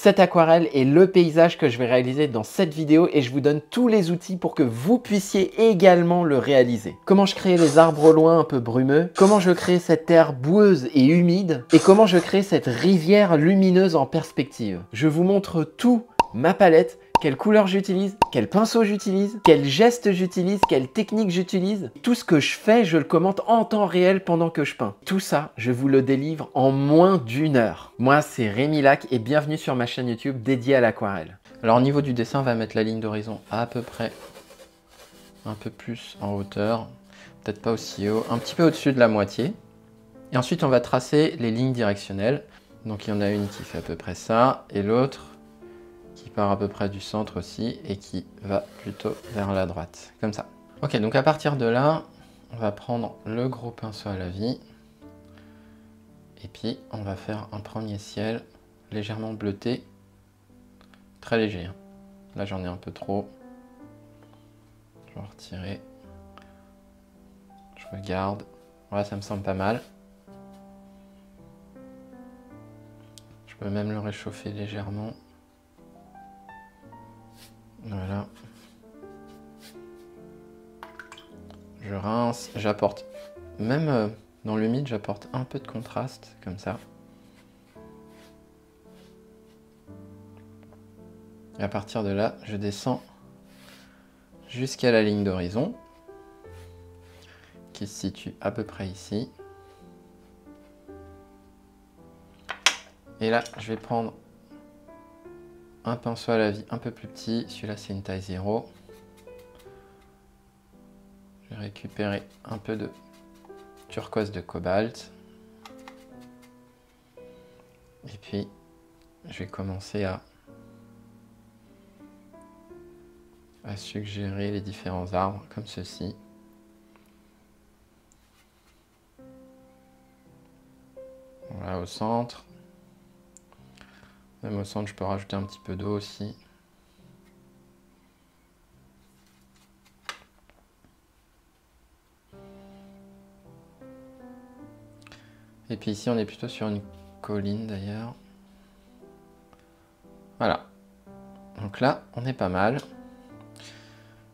Cette aquarelle est le paysage que je vais réaliser dans cette vidéo et je vous donne tous les outils pour que vous puissiez également le réaliser. Comment je crée les arbres au loin un peu brumeux, comment je crée cette terre boueuse et humide et comment je crée cette rivière lumineuse en perspective. Je vous montre tout, ma palette, quelle couleur j'utilise, quel pinceau j'utilise, quel geste j'utilise, quelle technique j'utilise. Tout ce que je fais, je le commente en temps réel pendant que je peins. Tout ça, je vous le délivre en moins d'1 heure. Moi, c'est Rémi Lac et bienvenue sur ma chaîne YouTube dédiée à l'aquarelle. Alors au niveau du dessin, on va mettre la ligne d'horizon à peu près un peu plus en hauteur. Peut-être pas aussi haut, un petit peu au-dessus de la moitié. Et ensuite, on va tracer les lignes directionnelles. Donc il y en a une qui fait à peu près ça et l'autre qui part à peu près du centre aussi et qui va plutôt vers la droite, comme ça. Ok, donc à partir de là, on va prendre le gros pinceau à la vie et puis on va faire un premier ciel légèrement bleuté, très léger. Hein. Là j'en ai un peu trop. Je vais retirer. Je regarde. Voilà, ça me semble pas mal. Je peux même le réchauffer légèrement. Voilà. Je rince, j'apporte, même dans l'humide, j'apporte un peu de contraste, comme ça. Et à partir de là, je descends jusqu'à la ligne d'horizon, qui se situe à peu près ici. Et là, je vais prendre un pinceau à la vie un peu plus petit, celui-là c'est une taille 0. Je vais récupérer un peu de turquoise de cobalt. Et puis, je vais commencer à suggérer les différents arbres, comme ceci. Voilà, au centre. Même au centre, je peux rajouter un petit peu d'eau aussi. Et puis ici, on est plutôt sur une colline d'ailleurs. Voilà. Donc là, on est pas mal.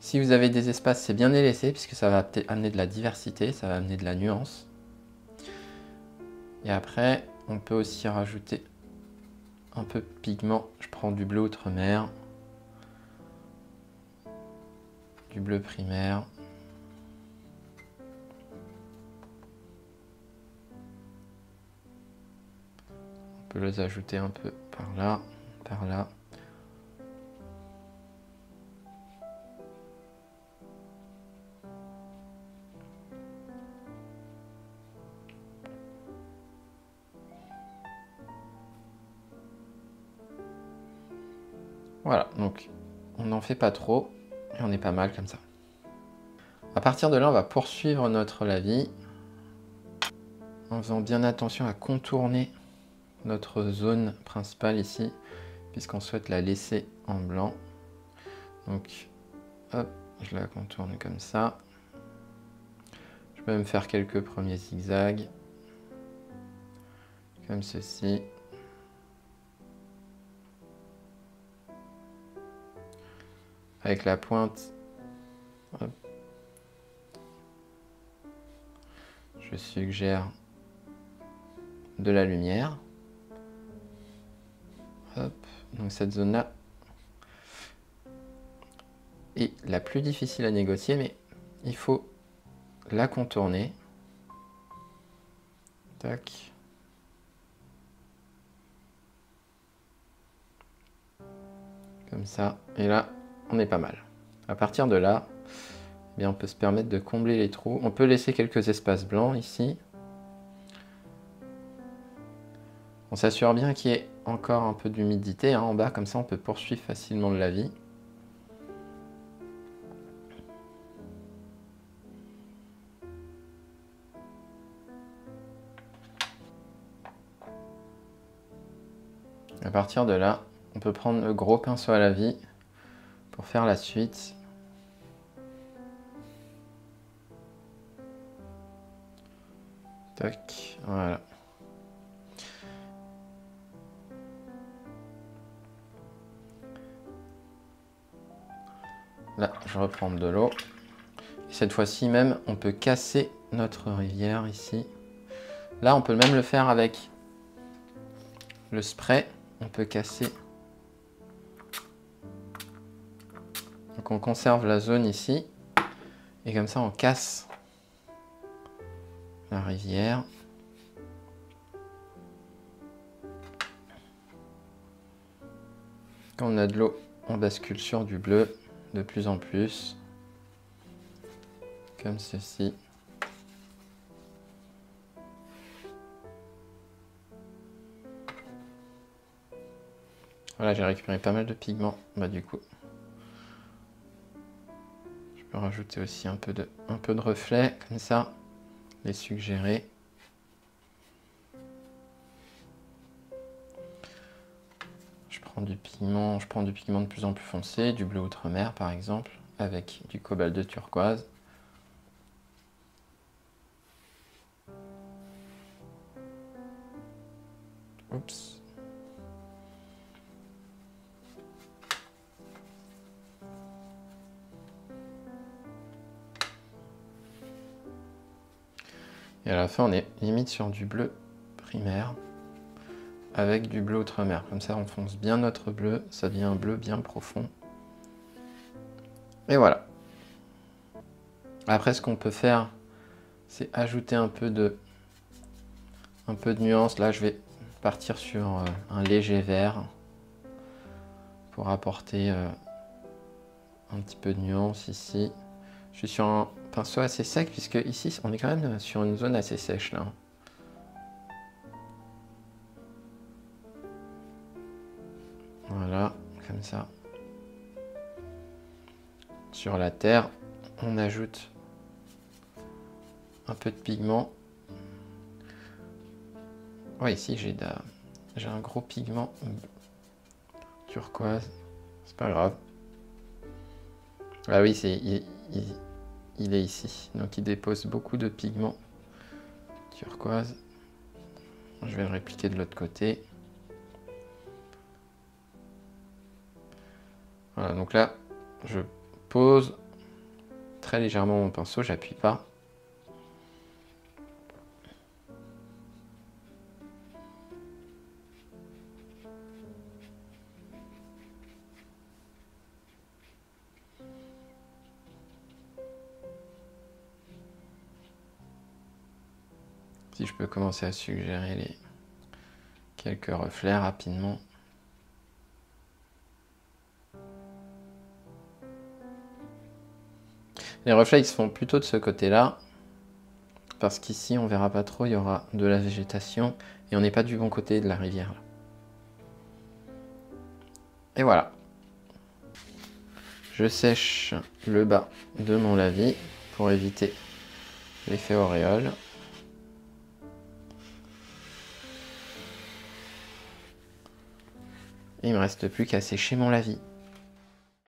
Si vous avez des espaces, c'est bien de les laisser puisque ça va peut-être amener de la diversité, ça va amener de la nuance. Et après, on peut aussi rajouter un peu de pigment. Je prends du bleu outre-mer, du bleu primaire. On peut les ajouter un peu par là, par là. Voilà, donc on n'en fait pas trop et on est pas mal comme ça. À partir de là, on va poursuivre notre lavis en faisant bien attention à contourner notre zone principale ici, puisqu'on souhaite la laisser en blanc. Donc, hop, je la contourne comme ça. Je peux même faire quelques premiers zigzags, comme ceci. Avec la pointe, hop, je suggère de la lumière. Hop, donc cette zone-là est la plus difficile à négocier, mais il faut la contourner. Tac. Comme ça. Et là, on est pas mal. À partir de là, eh bien, on peut se permettre de combler les trous. On peut laisser quelques espaces blancs ici. On s'assure bien qu'il y ait encore un peu d'humidité en bas, comme ça on peut poursuivre facilement le lavis. À partir de là, on peut prendre le gros pinceau à la vie pour faire la suite. Tac, voilà. Là, je reprends de l'eau. Cette fois-ci même, on peut casser notre rivière ici. Là, on peut même le faire avec le spray. On peut casser. Donc on conserve la zone ici. Et comme ça, on casse la rivière. Quand on a de l'eau, on bascule sur du bleu de plus en plus. Comme ceci. Voilà, j'ai récupéré pas mal de pigments. Bah du coup, je peux rajouter aussi un peu de reflets, comme ça, les suggérer. Je prends du pigment de plus en plus foncé, du bleu outre-mer par exemple, avec du cobalt de turquoise. Oups. Et à la fin, on est limite sur du bleu primaire avec du bleu outre-mer. Comme ça, on fonce bien notre bleu, ça devient un bleu bien profond. Et voilà. Après, ce qu'on peut faire, c'est ajouter un peu de nuance. Là, je vais partir sur un léger vert pour apporter un petit peu de nuance ici. Je suis sur un pinceau assez sec puisque ici, on est quand même sur une zone assez sèche là. Voilà, comme ça. Sur la terre, on ajoute un peu de pigment. Ouais, ici j'ai un gros pigment turquoise. C'est pas grave. Ah oui, il est ici. Donc il dépose beaucoup de pigment turquoise. Je vais le répliquer de l'autre côté. Voilà, donc là, je pose très légèrement mon pinceau, j'appuie pas. Si je peux commencer à suggérer les quelques reflets rapidement. Les reflets ils se font plutôt de ce côté-là, parce qu'ici on verra pas trop, il y aura de la végétation et on n'est pas du bon côté de la rivière. Et voilà. Je sèche le bas de mon lavis pour éviter l'effet auréole. Et il me reste plus qu'à sécher mon lavis.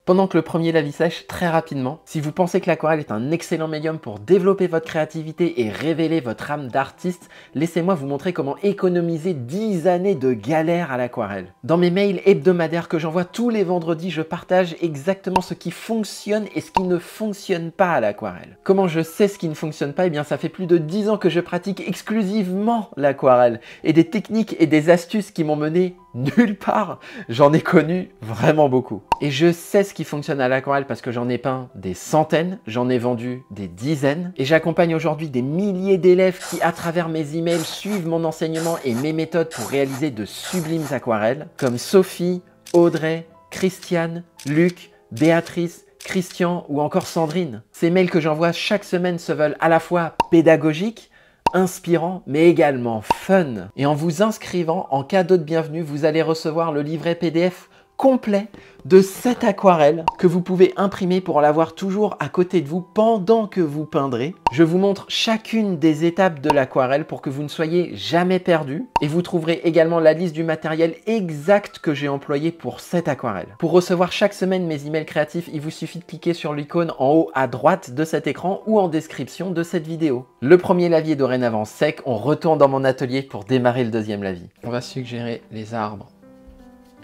Pendant que le premier lavis sèche, très rapidement, si vous pensez que l'aquarelle est un excellent médium pour développer votre créativité et révéler votre âme d'artiste, laissez-moi vous montrer comment économiser 10 années de galère à l'aquarelle. Dans mes mails hebdomadaires que j'envoie tous les vendredis, je partage exactement ce qui fonctionne et ce qui ne fonctionne pas à l'aquarelle. Comment je sais ce qui ne fonctionne pas? Eh bien, ça fait plus de 10 ans que je pratique exclusivement l'aquarelle et des techniques et des astuces qui m'ont mené nulle part. J'en ai connu vraiment beaucoup. Et je sais ce qui fonctionne à l'aquarelle parce que j'en ai peint des centaines, j'en ai vendu des dizaines et j'accompagne aujourd'hui des milliers d'élèves qui, à travers mes emails, suivent mon enseignement et mes méthodes pour réaliser de sublimes aquarelles comme Sophie, Audrey, Christiane, Luc, Béatrice, Christian ou encore Sandrine. Ces mails que j'envoie chaque semaine se veulent à la fois pédagogiques, inspirant, mais également fun. Et en vous inscrivant en cadeau de bienvenue, vous allez recevoir le livret PDF complet de 7 aquarelles que vous pouvez imprimer pour l'avoir toujours à côté de vous pendant que vous peindrez. Je vous montre chacune des étapes de l'aquarelle pour que vous ne soyez jamais perdu. Et vous trouverez également la liste du matériel exact que j'ai employé pour cette aquarelle. Pour recevoir chaque semaine mes emails créatifs, il vous suffit de cliquer sur l'icône en haut à droite de cet écran ou en description de cette vidéo. Le premier lavis est dorénavant sec, on retourne dans mon atelier pour démarrer le deuxième lavis. On va suggérer les arbres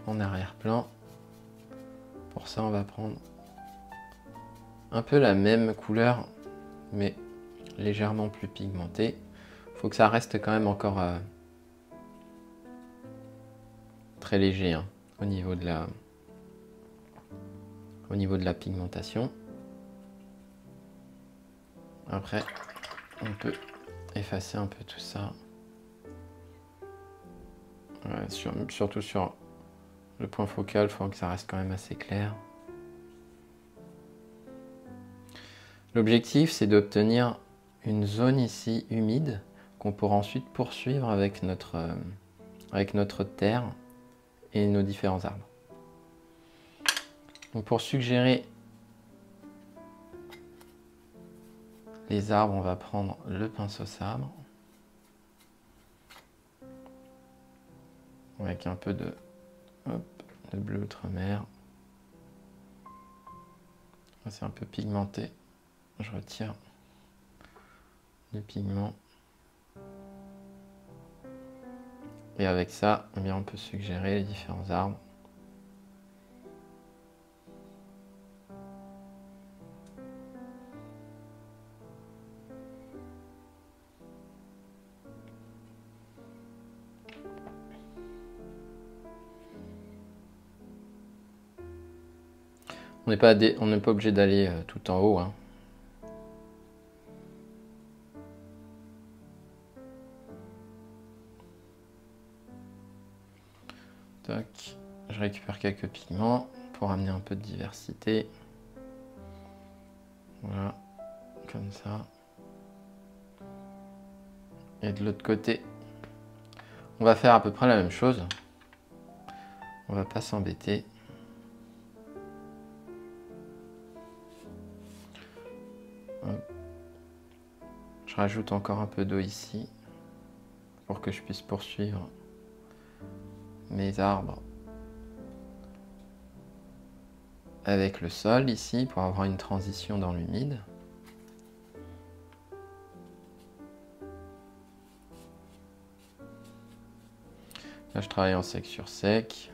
en arrière-plan. Pour ça, on va prendre un peu la même couleur, mais légèrement plus pigmentée. Faut que ça reste quand même encore très léger hein, au niveau de la pigmentation. Après, on peut effacer un peu tout ça. Ouais, surtout sur le point focal, il faut que ça reste quand même assez clair. L'objectif, c'est d'obtenir une zone ici humide qu'on pourra ensuite poursuivre avec notre terre et nos différents arbres. Donc pour suggérer les arbres, on va prendre le pinceau sabre avec un peu de bleu outre-mer. C'est un peu pigmenté. Je retire le pigment. Et avec ça, eh bien, on peut suggérer les différents arbres. On n'est pas obligé d'aller tout en haut. Hein. Tac. Je récupère quelques pigments pour amener un peu de diversité. Voilà, comme ça. Et de l'autre côté, on va faire à peu près la même chose. On va pas s'embêter. Je rajoute encore un peu d'eau ici pour que je puisse poursuivre mes arbres avec le sol ici pour avoir une transition dans l'humide. Là, je travaille en sec sur sec.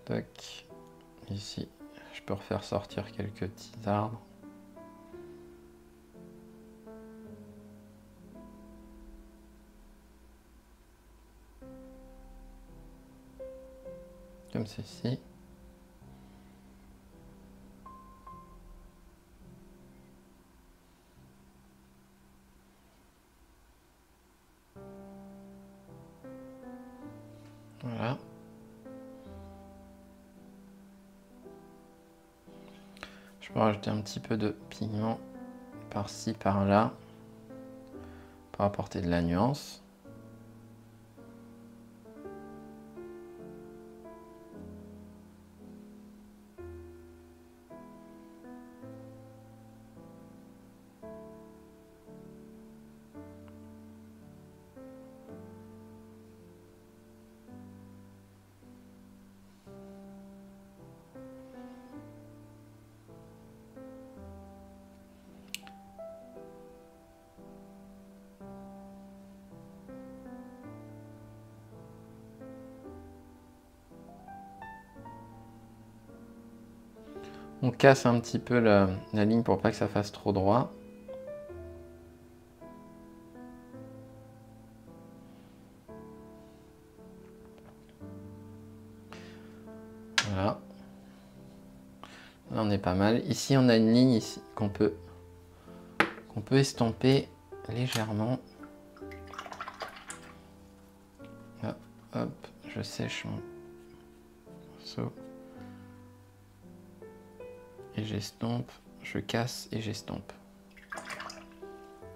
Tac. Ici, je peux refaire sortir quelques petits arbres. Comme ceci. Voilà. Je peux rajouter un petit peu de pigment par-ci, par-là, pour apporter de la nuance. On casse un petit peu la ligne pour pas que ça fasse trop droit. Voilà. Là, on est pas mal. Ici, on a une ligne ici qu'on peut estomper légèrement. Là, hop, je sèche mon pinceau. Et j'estompe, je casse et j'estompe.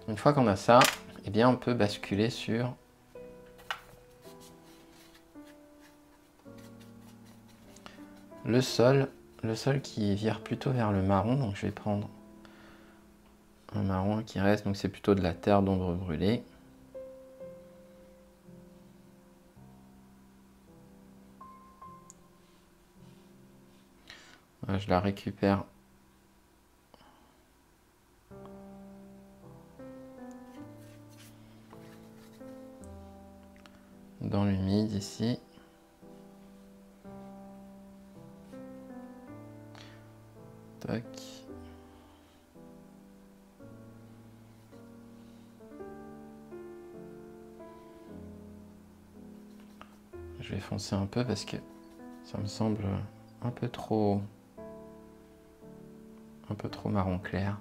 Une fois qu'on a ça, eh bien on peut basculer sur le sol qui vire plutôt vers le marron. Donc je vais prendre un marron qui reste, donc c'est plutôt de la terre d'ombre brûlée. Voilà, je la récupère. dans l'humide ici. Tac. Je vais foncer un peu parce que ça me semble un peu trop marron clair.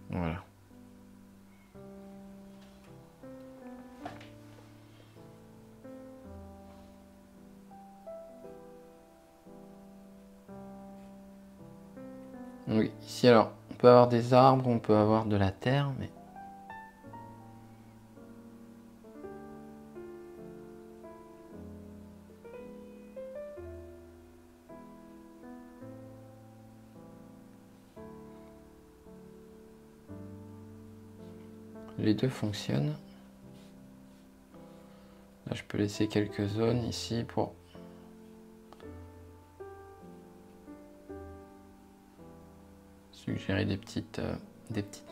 Voilà. Oui, ici alors, on peut avoir des arbres, on peut avoir de la terre, mais... Les deux fonctionnent. Là, je peux laisser quelques zones ici pour... suggérer des petites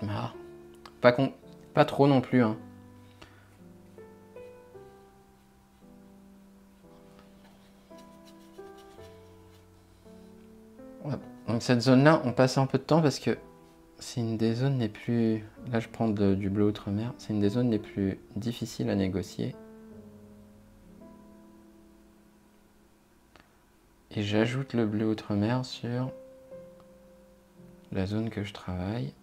mares. Pas trop non plus, hein. Voilà. Donc cette zone-là, on passe un peu de temps parce que c'est une des zones les plus... Là, je prends du bleu outre-mer. C'est une des zones les plus difficiles à négocier. Et j'ajoute le bleu outre-mer sur la zone que je travaille.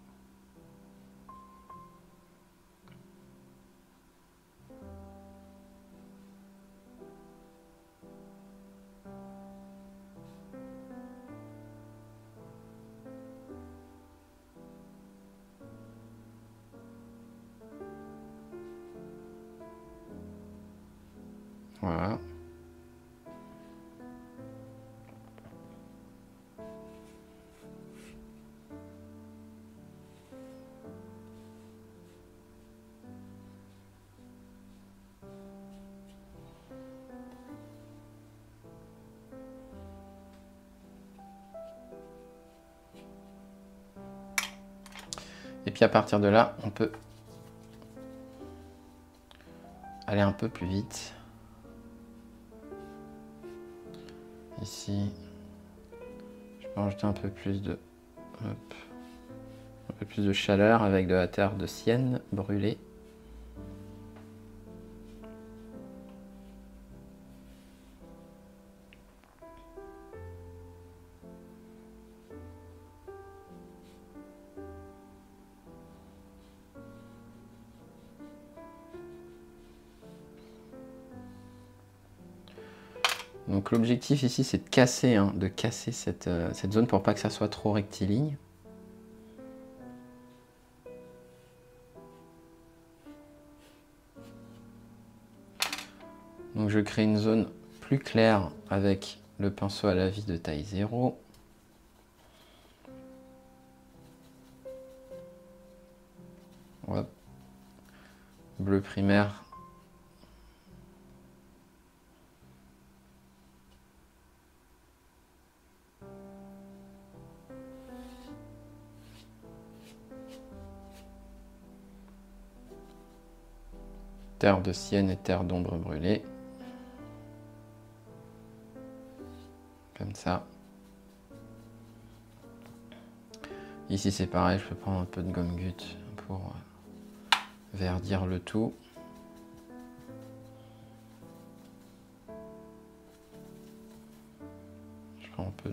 Voilà. Et puis à partir de là, on peut aller un peu plus vite. Ici, je peux rajouter un peu plus de chaleur avec de la terre de sienne brûlée. Donc l'objectif ici, c'est de casser, cette zone pour pas que ça soit trop rectiligne. Donc je crée une zone plus claire avec le pinceau à la vis de taille 0. Hop. Bleu primaire. Terre de sienne et terre d'ombre brûlée. Comme ça. Ici c'est pareil, je peux prendre un peu de gomme goutte pour verdir le tout. Je prends un peu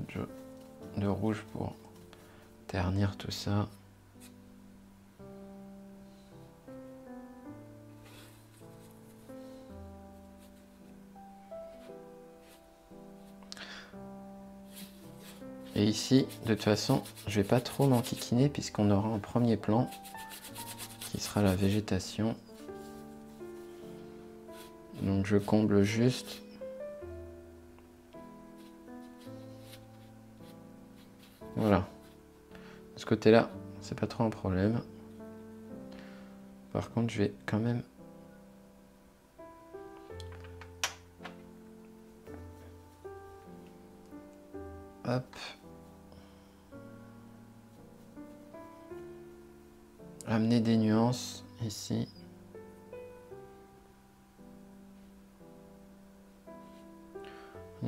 de rouge pour ternir tout ça. Et ici, de toute façon, je vais pas trop m'enquiquiner puisqu'on aura un premier plan qui sera la végétation. Donc je comble juste. Voilà. De ce côté-là, c'est pas trop un problème. Par contre, je vais quand même... Hop. Amener des nuances ici.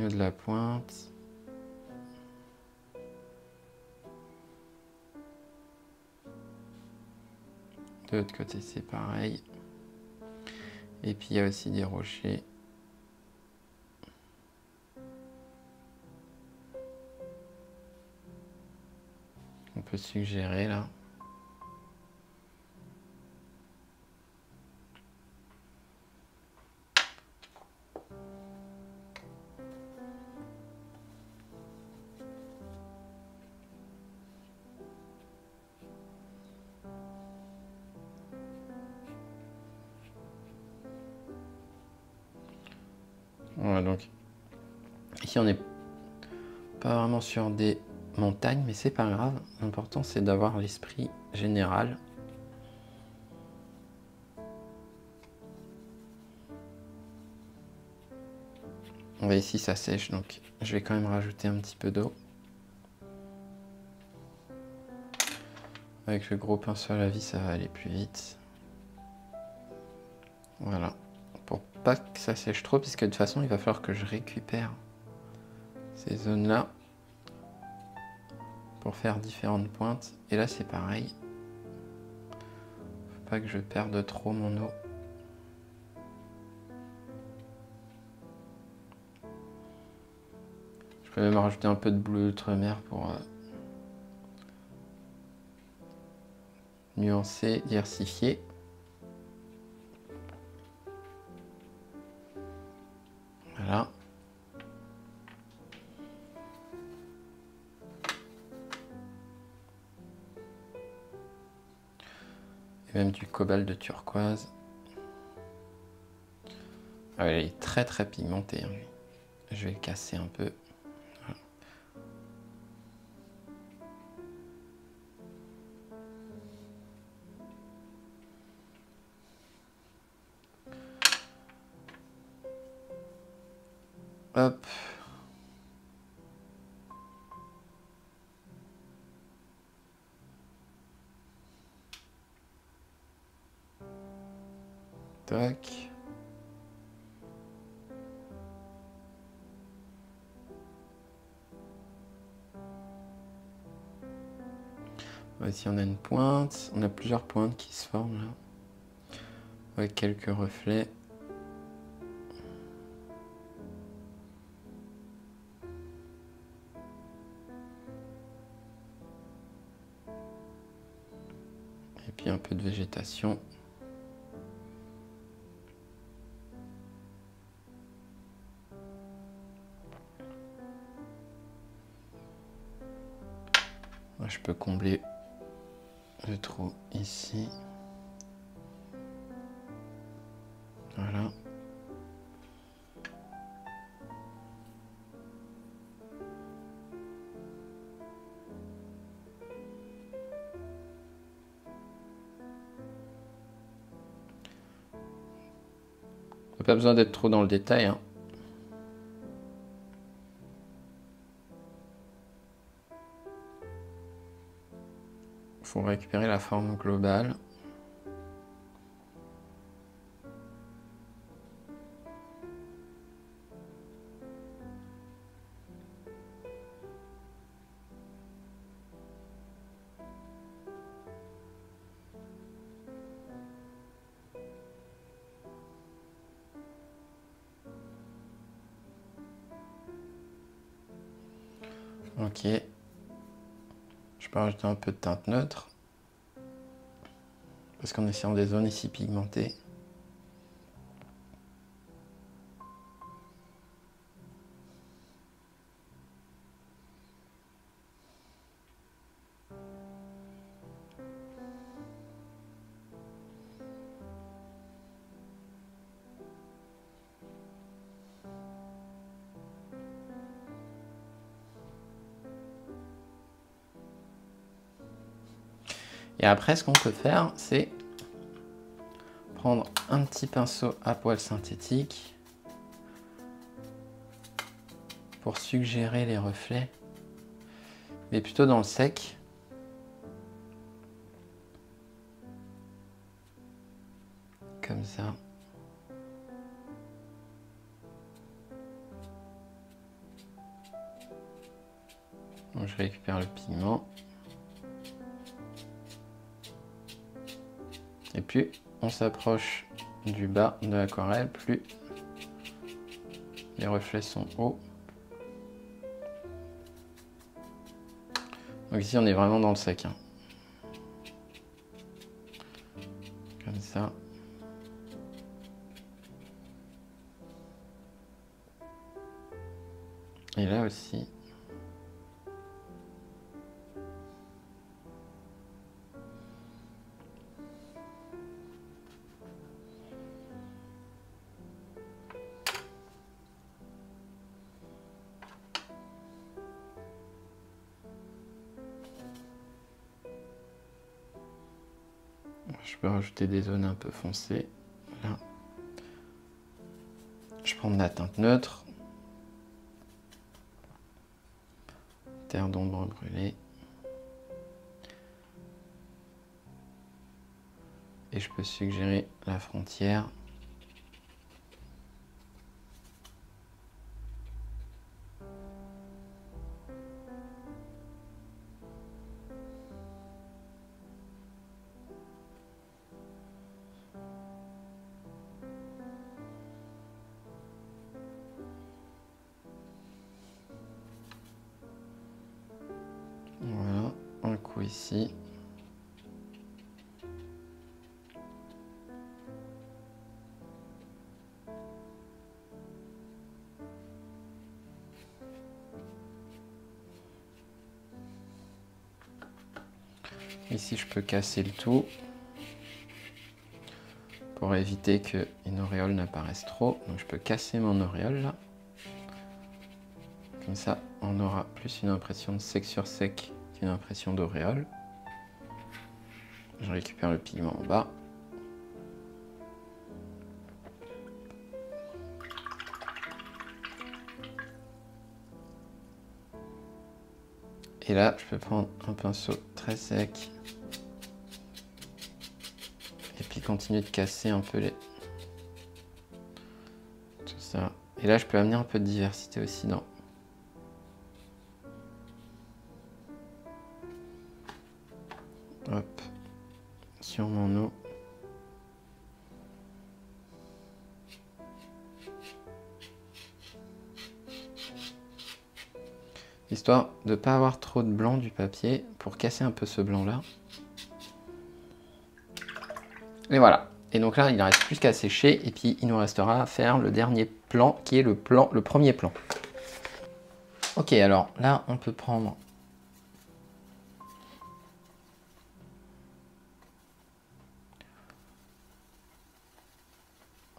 niveau de la pointe. De l'autre côté, c'est pareil. Et puis, il y a aussi des rochers. On peut suggérer là. Voilà, donc ici on n'est pas vraiment sur des montagnes, mais c'est pas grave. L'important c'est d'avoir l'esprit général. On va ici ça sèche, donc je vais quand même rajouter un petit peu d'eau. Avec le gros pinceau à la vie, ça va aller plus vite. Voilà. Pour pas que ça sèche trop, puisque de toute façon, il va falloir que je récupère ces zones-là pour faire différentes pointes. Et là, c'est pareil. Faut pas que je perde trop mon eau. Je peux même rajouter un peu de bleu ultramer pour nuancer, diversifier. Voilà. Et même du cobalt de turquoise. Ah ouais, il est très très pigmenté, hein, lui. Je vais le casser un peu. Hop. Tac. Ici on a une pointe, on a plusieurs pointes qui se forment là, avec quelques reflets. Et puis un peu de végétation. Je peux combler le trou ici. Voilà. Pas besoin d'être trop dans le détail, hein. Faut récupérer la forme globale. Ok. Je peux rajouter un peu de teinte neutre. Parce qu'on est sur des zones ici pigmentées. Et après, ce qu'on peut faire, c'est prendre un petit pinceau à poils synthétique pour suggérer les reflets, mais plutôt dans le sec. Comme ça. Donc je récupère le pigment. Et plus on s'approche du bas de l'aquarelle, plus les reflets sont hauts. Donc ici on est vraiment dans le sec. Hein. Comme ça. Et là aussi. Je peux rajouter des zones un peu foncées. Là. Je prends de la teinte neutre. Terre d'ombre brûlée. Et je peux suggérer la frontière. Voilà, un coup ici. Ici, je peux casser le tout pour éviter qu'une auréole n'apparaisse trop. Donc, je peux casser mon auréole là. Comme ça, on aura plus une impression de sec sur sec qu'une impression d'auréole. Je récupère le pigment en bas. Et là, je peux prendre un pinceau très sec. Et puis continuer de casser un peu tout ça. Et là, je peux amener un peu de diversité aussi dans... Hop. Sur mon eau. Histoire de ne pas avoir trop de blanc du papier pour casser un peu ce blanc là. Et voilà. Et donc là, il ne reste plus qu'à sécher et puis il nous restera à faire le dernier plan qui est le premier plan. Ok, alors là, on peut prendre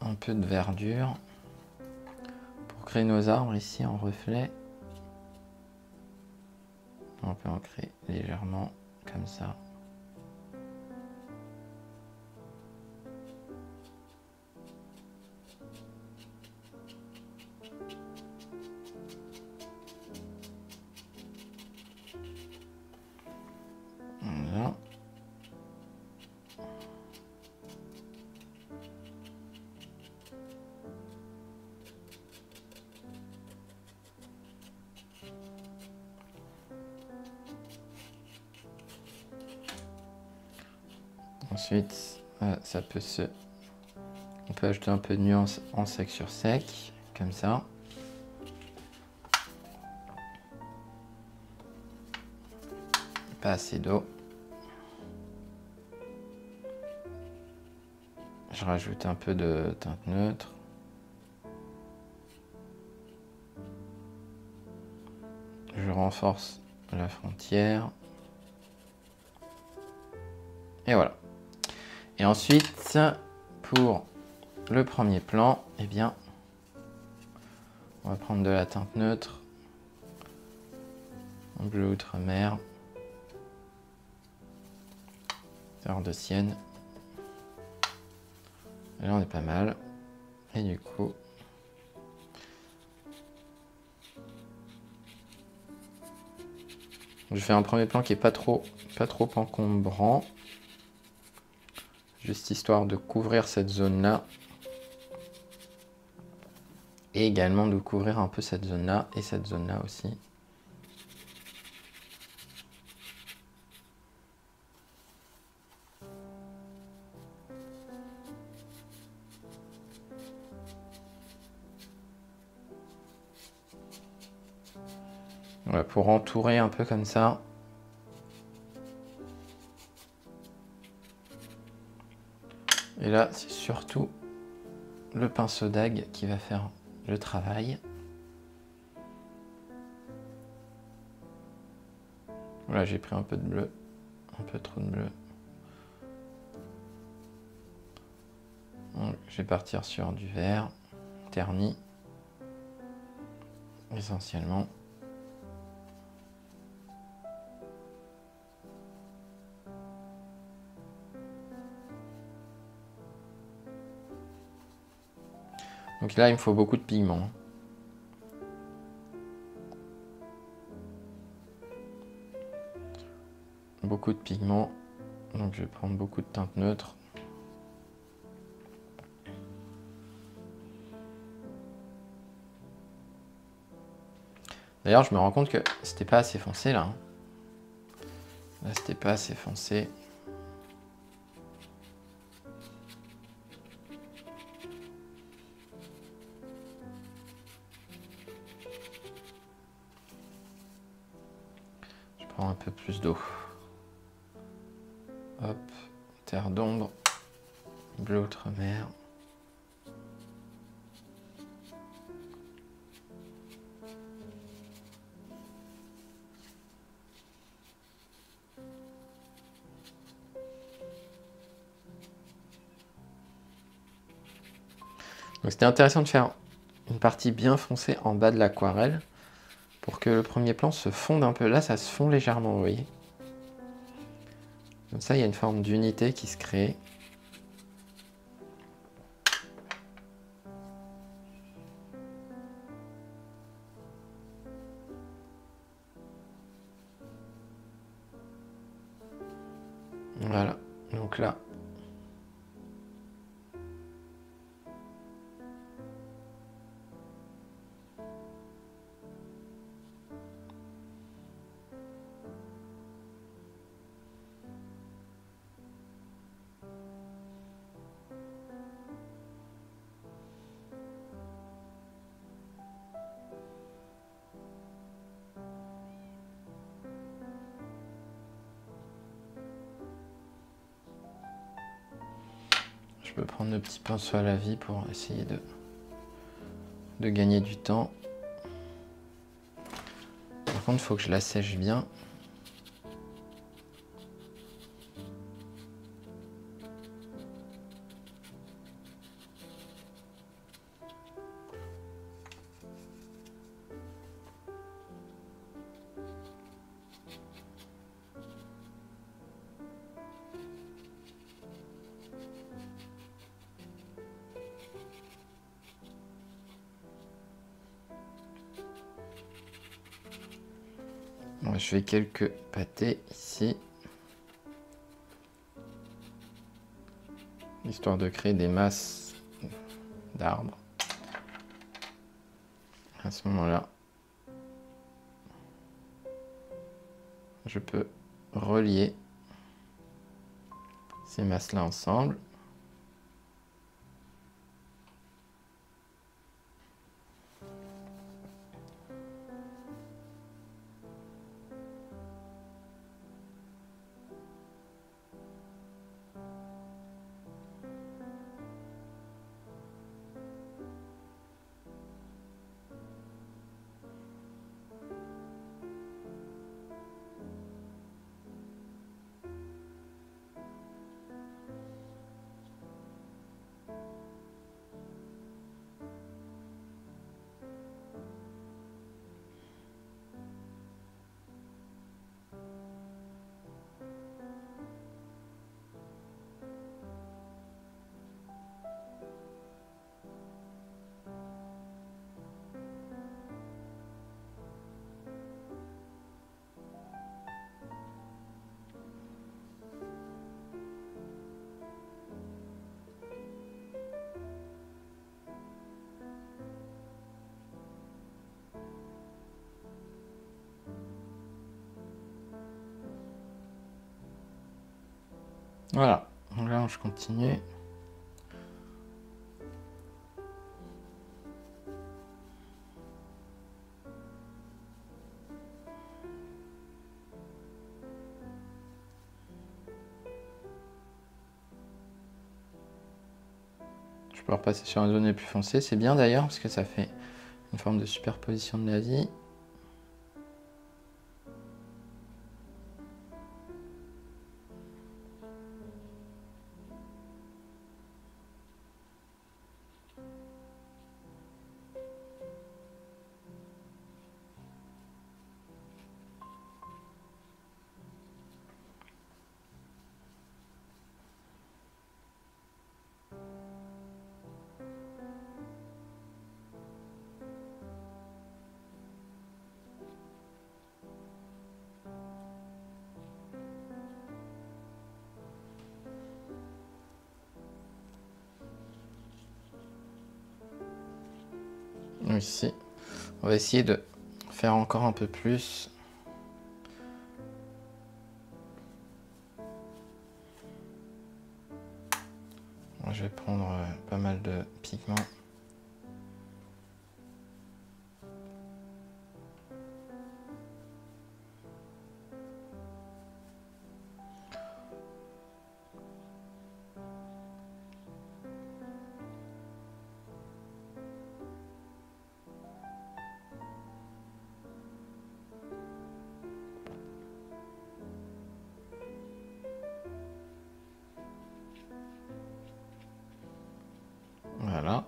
un peu de verdure pour créer nos arbres ici en reflet. On peut en créer légèrement comme ça. Voilà. Ensuite, ça peut on peut ajouter un peu de nuance en sec sur sec, comme ça. Pas assez d'eau. Je rajoute un peu de teinte neutre. Je renforce la frontière. Et voilà. Et ensuite, pour le premier plan, eh bien, on va prendre de la teinte neutre, en bleu outre-mer, terre de Sienne. Et là, on est pas mal. Et du coup, je fais un premier plan qui est pas trop encombrant. Juste histoire de couvrir cette zone-là. Et également de couvrir un peu cette zone-là et cette zone-là aussi. Voilà, pour entourer un peu comme ça. Et là, c'est surtout le pinceau dague qui va faire le travail. Voilà, j'ai pris un peu de bleu, un peu trop de bleu. Donc, je vais partir sur du vert terni, essentiellement. Donc là, il me faut beaucoup de pigments. Beaucoup de pigments. Donc je vais prendre beaucoup de teintes neutres. D'ailleurs, je me rends compte que c'était pas assez foncé là. Là, c'était pas assez foncé. Je prends un peu plus d'eau. Hop, terre d'ombre, bleu outre-mer. Donc c'était intéressant de faire une partie bien foncée en bas de l'aquarelle pour que le premier plan se fonde un peu. Là, ça se fond légèrement, vous voyez. Comme ça, il y a une forme d'unité qui se crée. Voilà, donc là. Je peux prendre le petit pinceau à la vie pour essayer de gagner du temps. Par contre, il faut que je la sèche bien. Bon, je fais quelques pâtés ici, histoire de créer des masses d'arbres. À ce moment-là, je peux relier ces masses-là ensemble. Voilà, donc là je continue. peux repasser sur une zone plus foncée. C'est bien d'ailleurs parce que ça fait une forme de superposition de la vie. Ici, on va essayer de faire encore un peu plus. Je vais prendre pas mal de pigments. Voilà.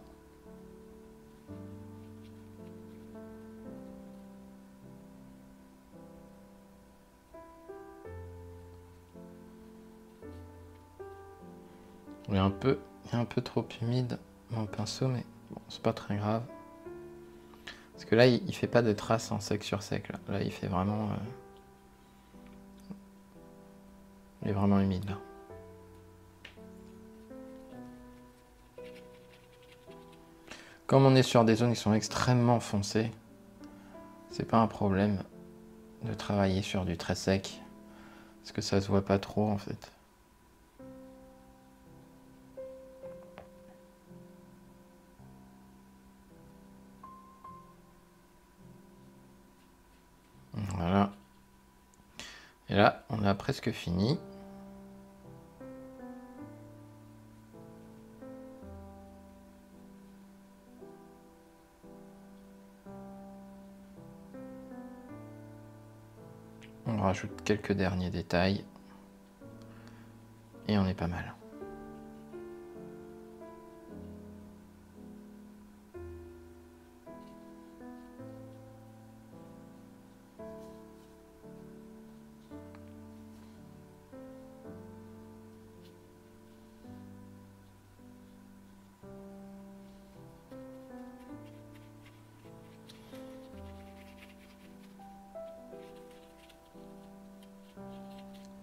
Il est un peu trop humide mon pinceau, mais bon, c'est pas très grave. Parce que là, il fait pas de traces en sec sur sec. Là il fait vraiment... il est vraiment humide là. Comme on est sur des zones qui sont extrêmement foncées, c'est pas un problème de travailler sur du très sec. Parce que ça se voit pas trop en fait. Voilà. Et là, on a presque fini. On rajoute quelques derniers détails. Et on est pas mal.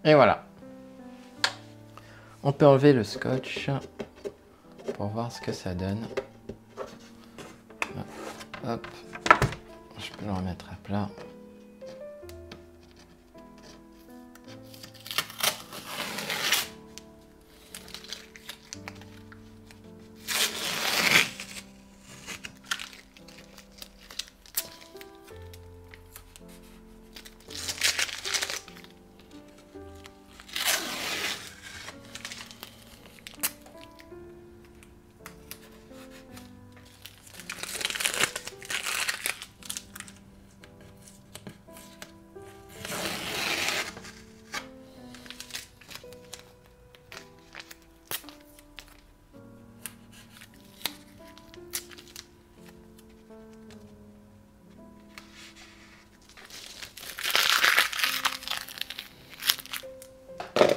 Et voilà. On peut enlever le scotch pour voir ce que ça donne. Hop. Je peux le remettre à plat.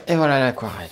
Et voilà l'aquarelle.